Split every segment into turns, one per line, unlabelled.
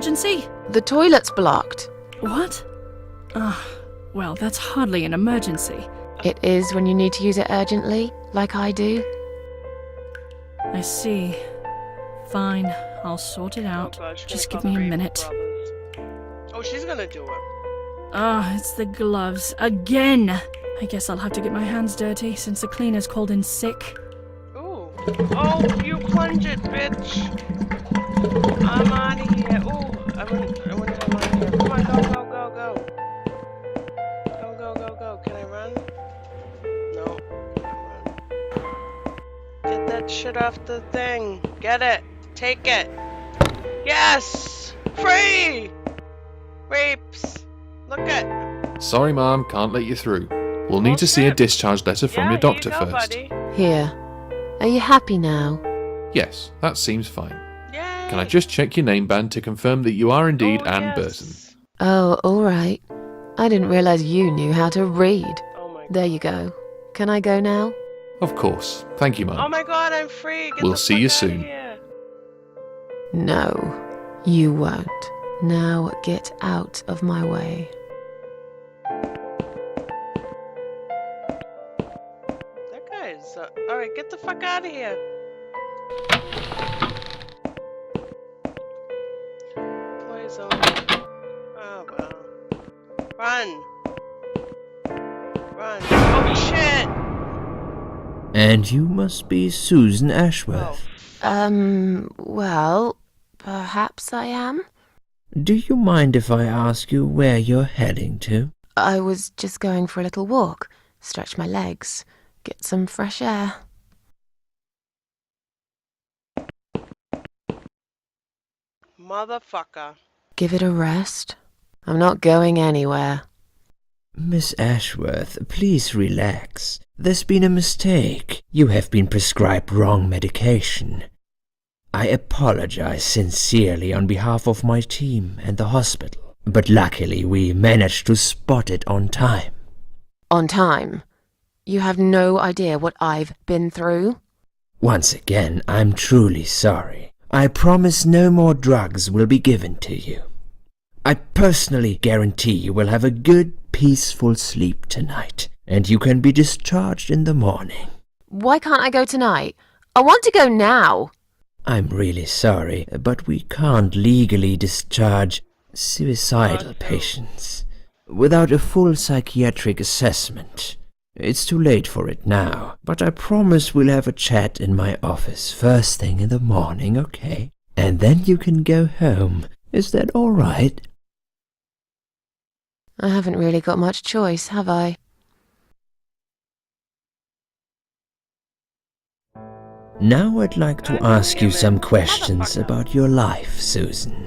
Emergency?
The toilet's blocked.
What? Well, that's hardly an emergency.
It is when you need to use it urgently, like I do.
I see. Fine, I'll sort it out.
Oh God, she's
Just
gonna
give me
call
a
the
minute.
brothers. Oh, she's gonna do it.
It's the gloves. Again! I guess I'll have to get my hands dirty since the cleaner's called in sick.
Ooh. Oh, you plunge it, bitch. I'm out of here. Ooh, I wouldn't have run here. Come on, go, go, go, go. Go, go, go, go. Can I run? No. Can't run. Get that shit off the thing. Get it. Take it. Yes! Free! Rapes. Look at.
Sorry, Mom, can't let you through. We'll need to see a discharge letter from your doctor
here you go,
first.
Buddy.
Here. Are you happy now?
Yes, that seems fine.
Yay!
Can I just check your name band to confirm that you are indeed Anne Burton?
Oh, alright. I didn't realize you knew how to read.
Oh my God.
There you go. Can I go now?
Of course. Thank you,
Oh
Mum.
my God, I'm free. Get
We'll
the
see
fuck
you
outta
soon.
here.
No, you won't. Now get out of my way.
That guy's. Alright, get the fuck out of here. Poison. Oh well. Run. Run. Oh shit!
And you must be Susan Ashworth.
Well, perhaps I am.
Do you mind if I ask you where you're heading to?
I was just going for a little walk, stretch my legs, get some fresh air.
Motherfucker.
Give it a rest. I'm not going anywhere.
Miss Ashworth, please relax. There's been a mistake. You have been prescribed wrong medication. I apologize sincerely on behalf of my team and the hospital, but luckily we managed to spot it on time.
On time? You have no idea what I've been through?
Once again, I'm truly sorry. I promise no more drugs will be given to you. I personally guarantee you will have a good, peaceful sleep tonight, and you can be discharged in the morning.
Why can't I go tonight? I want to go now.
I'm really sorry, but we can't legally discharge suicidal patients without a full psychiatric assessment. It's too late for it now, but I promise we'll have a chat in my office first thing in the morning, okay? And then you can go home. Is that all right?
I haven't really got much choice, have I?
Now I'd like to ask you some questions about your life, Susan.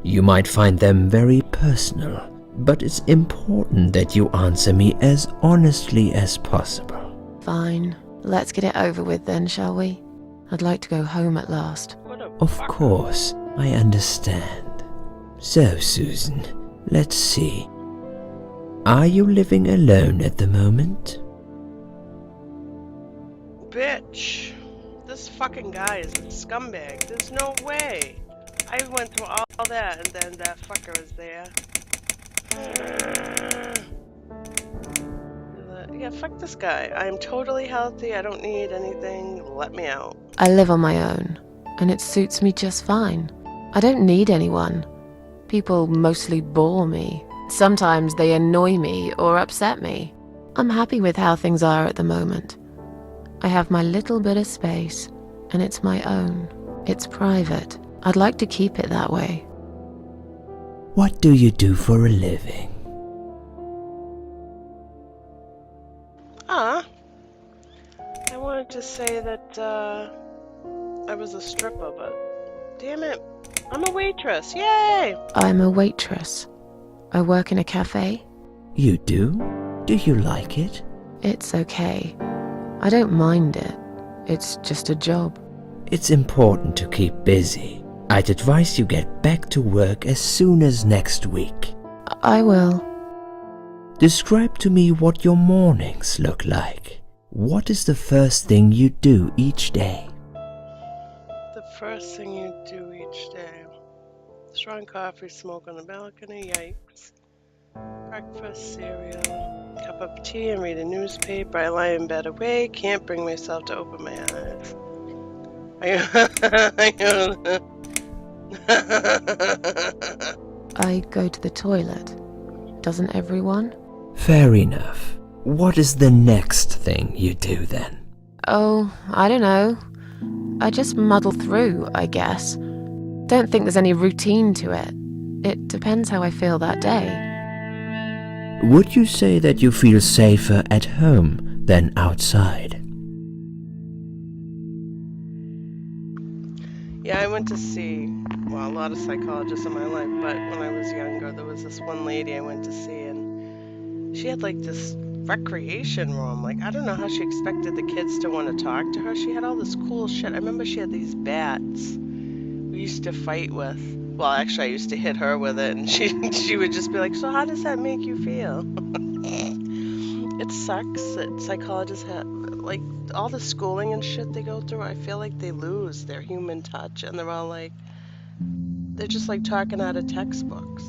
You might find them very personal, but it's important that you answer me as honestly as possible.
Fine. Let's get it over with then, shall we? I'd like to go home at last.
Of course, I understand. So, Susan, let's see. Are you living alone at the moment?
Bitch. This fucking guy is a scumbag. There's no way. I went through all that and then that fucker is there. Yeah, fuck this guy. I'm totally healthy. I don't need anything. Let me out.
I live on my own, and it suits me just fine. I don't need anyone. People mostly bore me. Sometimes they annoy me or upset me. I'm happy with how things are at the moment. I have my little bit of space, and it's my own. It's private. I'd like to keep it that way.
What do you do for a living?
I wanted to say that, I was a stripper, but damn it, I'm a waitress. Yay!
I'm a waitress. I work in a cafe.
You do? Do you like it?
It's okay. I don't mind it. It's just a job.
It's important to keep busy. I'd advise you get back to work as soon as next week.
I will.
Describe to me what your mornings look like. What is the first thing you do each day?
The first thing you do each day. Strong coffee, smoke on the balcony, yikes. Breakfast, cereal, cup of tea, and read a newspaper. I lie in bed awake, can't bring myself to open my eyes.
I go to the toilet. Doesn't everyone?
Fair enough. What is the next thing you do then?
Oh, I don't know. I just muddle through, I guess. Don't think there's any routine to it. It depends how I feel that day.
Would you say that you feel safer at home than outside?
Yeah, I went to see, well, a lot of psychologists in my life, but when I was younger, there was this one lady I went to see, and she had like this recreation room. Like, I don't know how she expected the kids to want to talk to her. She had all this cool shit. I remember she had these bats we used to fight with. Well, actually, I used to hit her with it, and she would just be like, "So how does that make you feel?" It sucks that psychologists have, like, all the schooling and shit they go through. I feel like they lose their human touch, and they're all like, they're just like talking out of textbooks.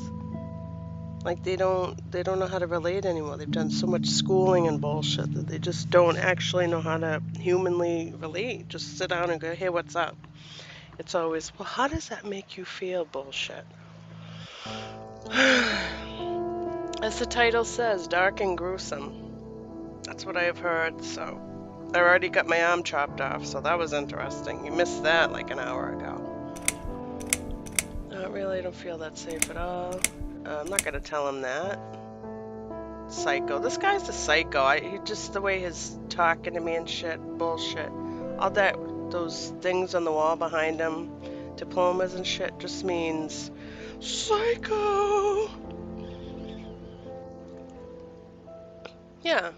Like they don't know how to relate anymore. They've done so much schooling and bullshit that they just don't actually know how to humanly relate. Just sit down and go, "Hey, what's up?" It's always, "Well, how does that make you feel?" Bullshit. As the title says, dark and gruesome. That's what I have heard, so I already got my arm chopped off, so that was interesting. You missed that like an hour ago. Not really, I don't feel that safe at all. I'm not gonna tell him that. Psycho. This guy's a psycho. He just, the way he's talking to me and shit, bullshit. All that, those things on the wall behind him, diplomas and shit, just means psycho. Yeah.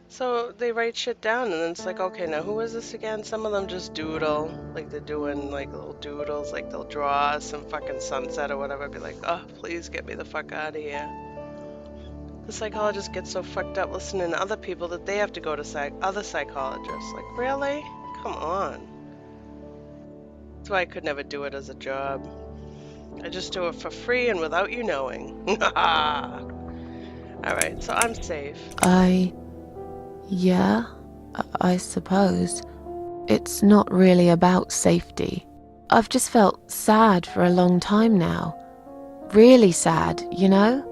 So they write shit down, and then it's like, okay, now who is this again? Some of them just doodle, like they're doing like little doodles, like they'll draw some fucking sunset or whatever, be like, "Oh, please get me the fuck out of here." The psychologists get so fucked up listening to other people that they have to go to other psychologists. Like, really? Come on. That's why I could never do it as a job. I just do it for free and without you knowing. Alright, so I'm safe.
Yeah, I suppose. It's not really about safety. I've just felt sad for a long time now. Really sad, you know?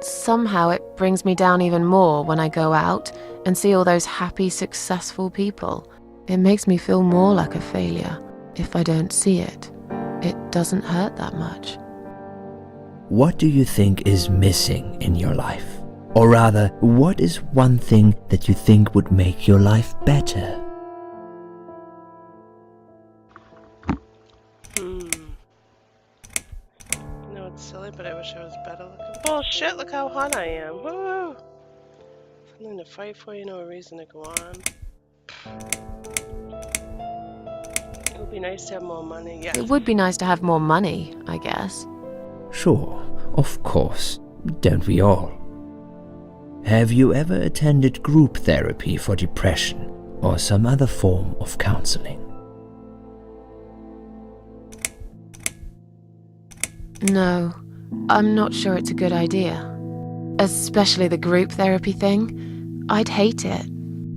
Somehow it brings me down even more when I go out and see all those happy, successful people. It makes me feel more like a failure. If I don't see it, it doesn't hurt that much.
What do you think is missing in your life? Or rather, what is one thing that you think would make your life better?
No, it's silly, but I wish I was better looking. Bullshit, look how hot I am. Woo! Something to fight for, you know, a reason to go on. It would be nice to have more money, yeah.
It would be nice to have more money, I guess.
Sure, of course. Don't we all? Have you ever attended group therapy for depression or some other form of counseling?
No, I'm not sure it's a good idea. Especially the group therapy thing. I'd hate it.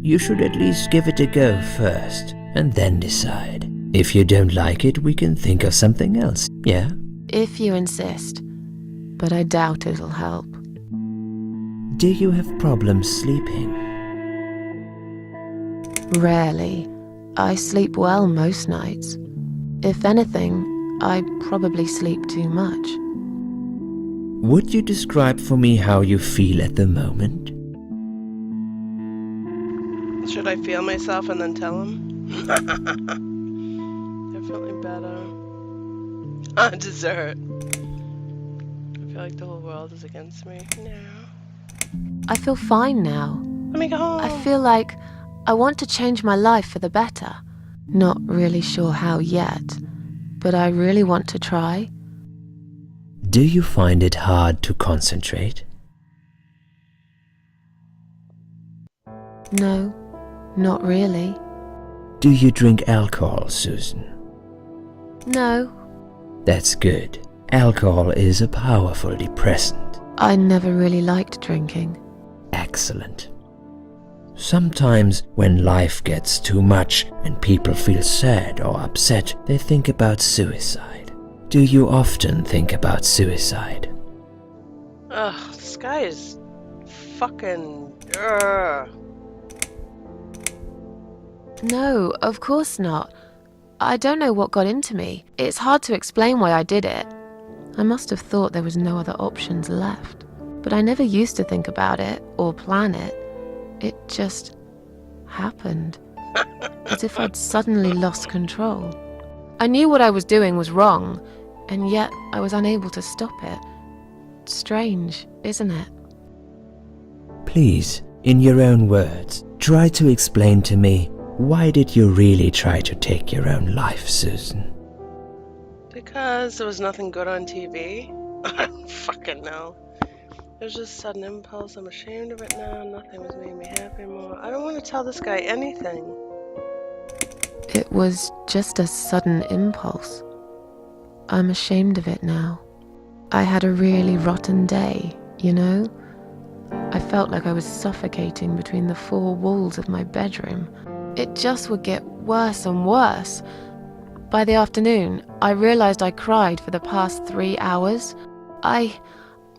You should at least give it a go first, and then decide. If you don't like it, we can think of something else, yeah?
If you insist. But I doubt it'll help.
Do you have problems sleeping?
Rarely. I sleep well most nights. If anything, I probably sleep too much.
Would you describe for me how you feel at the moment?
Should I feel myself and then tell him? Definitely better. Dessert. I feel like the whole world is against me now.
I feel fine now.
Let me go home.
I feel like I want to change my life for the better. Not really sure how yet, but I really want to try.
Do you find it hard to concentrate?
No, not really.
Do you drink alcohol, Susan?
No.
That's good. Alcohol is a powerful depressant.
I never really liked drinking.
Excellent. Sometimes when life gets too much and people feel sad or upset, they think about suicide. Do you often think about suicide?
Ugh, this guy is fucking.
No, of course not. I don't know what got into me. It's hard to explain why I did it. I must have thought there was no other options left. But I never used to think about it or plan it. It just happened. As if I'd suddenly lost control. I knew what I was doing was wrong, and yet I was unable to stop it. Strange, isn't it?
Please, in your own words, try to explain to me, why did you really try to take your own life, Susan?
Because there was nothing good on TV? I don't fucking know. It was just a sudden impulse. I'm ashamed of it now. Nothing was making me happy more. I don't want to tell this guy anything.
It was just a sudden impulse. I'm ashamed of it now. I had a really rotten day, you know? I felt like I was suffocating between the four walls of my bedroom. It just would get worse and worse. By the afternoon, I realized I cried for the past 3 hours. I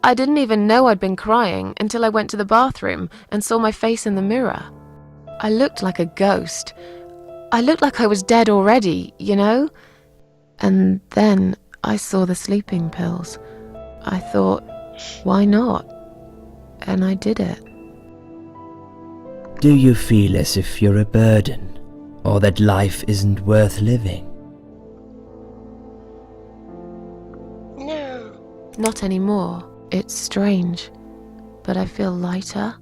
didn't even know I'd been crying until I went to the bathroom and saw my face in the mirror. I looked like a ghost. I looked like I was dead already, you know? And then I saw the sleeping pills. I thought, why not? And I did it.
Do you feel as if you're a burden, or that life isn't worth living?
No.
Not anymore. It's strange. But I feel lighter.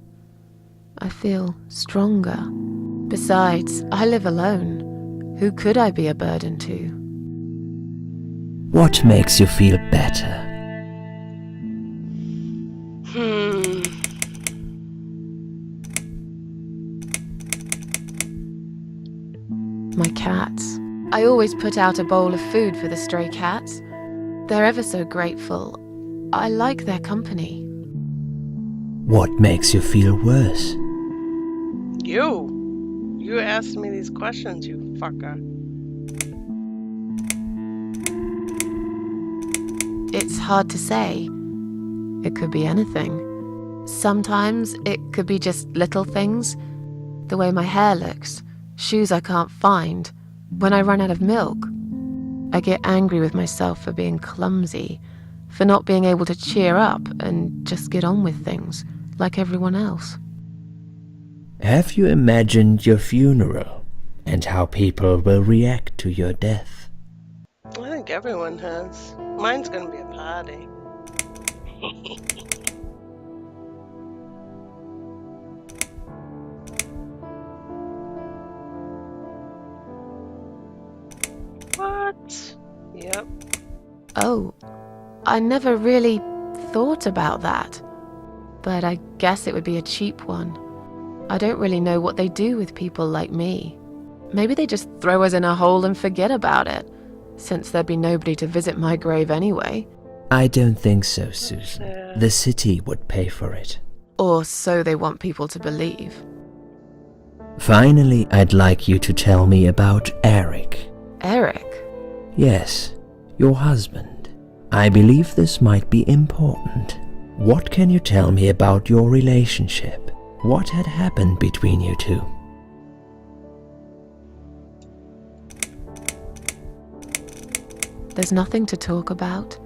I feel stronger. Besides, I live alone. Who could I be a burden to?
What makes you feel better?
My cats. I always put out a bowl of food for the stray cats. They're ever so grateful. I like their company.
What makes you feel worse?
You asked me these questions, you fucker.
It's hard to say. It could be anything. Sometimes it could be just little things. The way my hair looks, shoes I can't find, when I run out of milk. I get angry with myself for being clumsy, for not being able to cheer up and just get on with things, like everyone else.
Have you imagined your funeral and how people will react to your death?
I think everyone has. Mine's gonna be a party. What? Yep.
Oh, I never really thought about that. But I guess it would be a cheap one. I don't really know what they do with people like me. Maybe they just throw us in a hole and forget about it, since there'd be nobody to visit my grave anyway.
I don't think so, Susan. The city would pay for it.
Or so they want people to believe.
Finally, I'd like you to tell me about Eric.
Eric?
Yes, your husband. I believe this might be important. What can you tell me about your relationship? What had happened between you two?
There's nothing to talk about.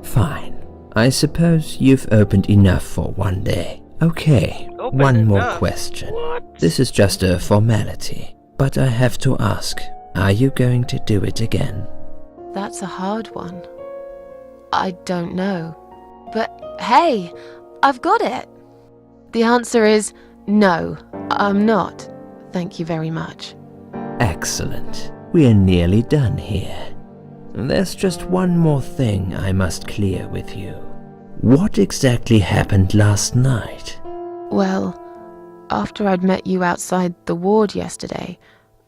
Fine. I suppose you've opened enough for one day. Okay,
Opened
one more
enough?
question.
What?
This is just a formality, but I have to ask, are you going to do it again?
That's a hard one. I don't know. But hey, I've got it. The answer is no, I'm not. Thank you very much.
Excellent. We're nearly done here. There's just one more thing I must clear with you. What exactly happened last night?
Well, after I'd met you outside the ward yesterday,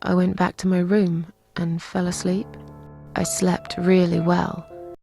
I went back to my room and fell asleep. I slept really well.